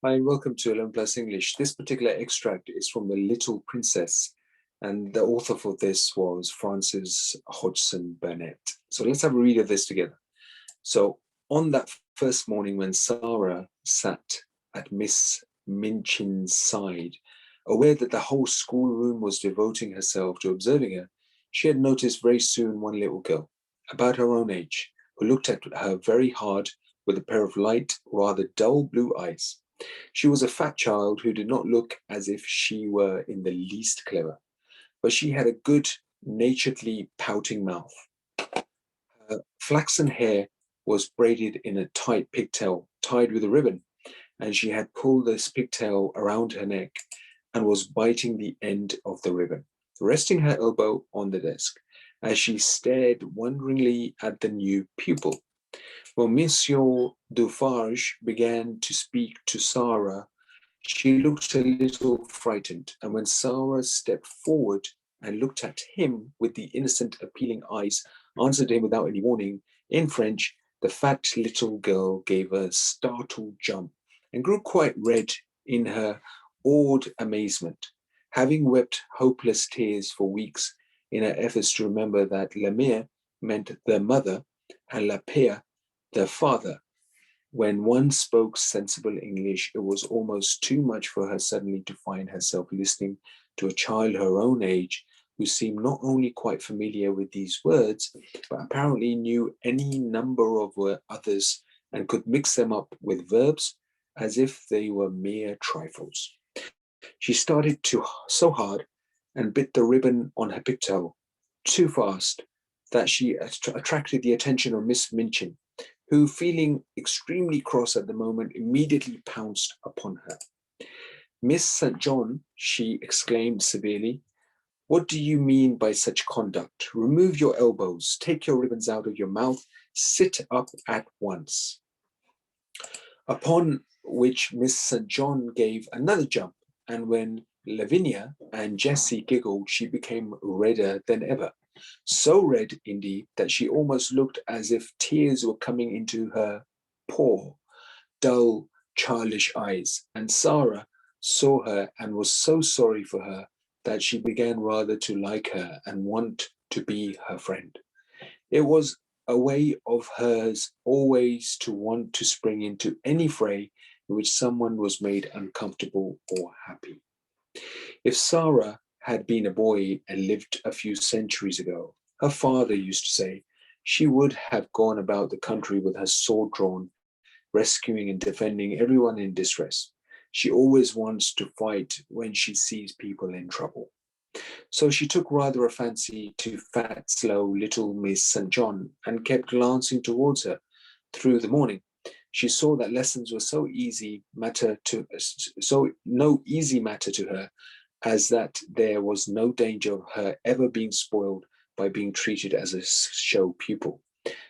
Hi, and welcome to Learn Plus English. This particular extract is from The Little Princess, and the author for this was Frances Hodgson Burnett. So let's have a read of this together. So, on that first morning when Sarah sat at Miss Minchin's side, aware that the whole schoolroom was devoting herself to observing her, she had noticed very soon one little girl, about her own age, who looked at her very hard with a pair of light, rather dull blue eyes. She was a fat child who did not look as if she were in the least clever, but she had a good naturedly pouting mouth. Her flaxen hair was braided in a tight pigtail tied with a ribbon, and she had pulled this pigtail around her neck and was biting the end of the ribbon, resting her elbow on the desk as she stared wonderingly at the new pupil. When Monsieur Dufarge began to speak to Sarah, she looked a little frightened, and when Sarah stepped forward and looked at him with the innocent, appealing eyes, answered him without any warning in French, the fat little girl gave a startled jump and grew quite red in her awed amazement. Having wept hopeless tears for weeks in her efforts to remember that la mère meant the mother and la père the father, when one spoke sensible English, it was almost too much for her suddenly to find herself listening to a child her own age who seemed not only quite familiar with these words, but apparently knew any number of others and could mix them up with verbs as if they were mere trifles. She started so hard and bit the ribbon on her pigtail too fast that she attracted the attention of Miss Minchin, who, feeling extremely cross at the moment, immediately pounced upon her. Miss St. John, she exclaimed severely, what do you mean by such conduct? Remove your elbows, take your ribbons out of your mouth, sit up at once. Upon which Miss St. John gave another jump, and when Lavinia and Jessie giggled, she became redder than ever. So red, indeed, that she almost looked as if tears were coming into her poor, dull, childish eyes. And Sarah saw her and was so sorry for her that she began rather to like her and want to be her friend. It was a way of hers always to want to spring into any fray in which someone was made uncomfortable or happy. If Sarah had been a boy and lived a few centuries ago, her father used to say, she would have gone about the country with her sword drawn, rescuing and defending everyone in distress. She always wants to fight when she sees people in trouble. So she took rather a fancy to fat, slow little Miss St. John and kept glancing towards her through the morning. She saw that lessons were so no easy matter to her, as that there was no danger of her ever being spoiled by being treated as a show pupil.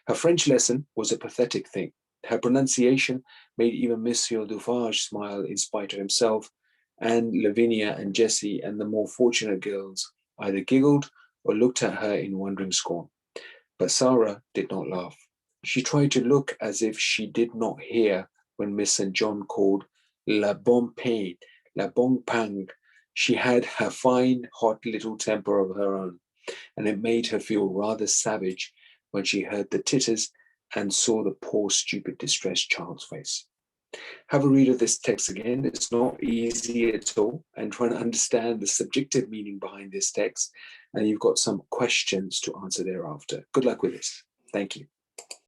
Her French lesson was a pathetic thing. Her pronunciation made even Monsieur Dufarge smile in spite of himself, and Lavinia and Jessie and the more fortunate girls either giggled or looked at her in wondering scorn. But Sarah did not laugh. She tried to look as if she did not hear when Miss St. John called la bonne pain, la bonne pang. She had her fine, hot little temper of her own, and it made her feel rather savage when she heard the titters and saw the poor, stupid, distressed child's face. Have a read of this text again. It's not easy at all, and trying to understand the subjective meaning behind this text. And you've got some questions to answer thereafter. Good luck with this. Thank you.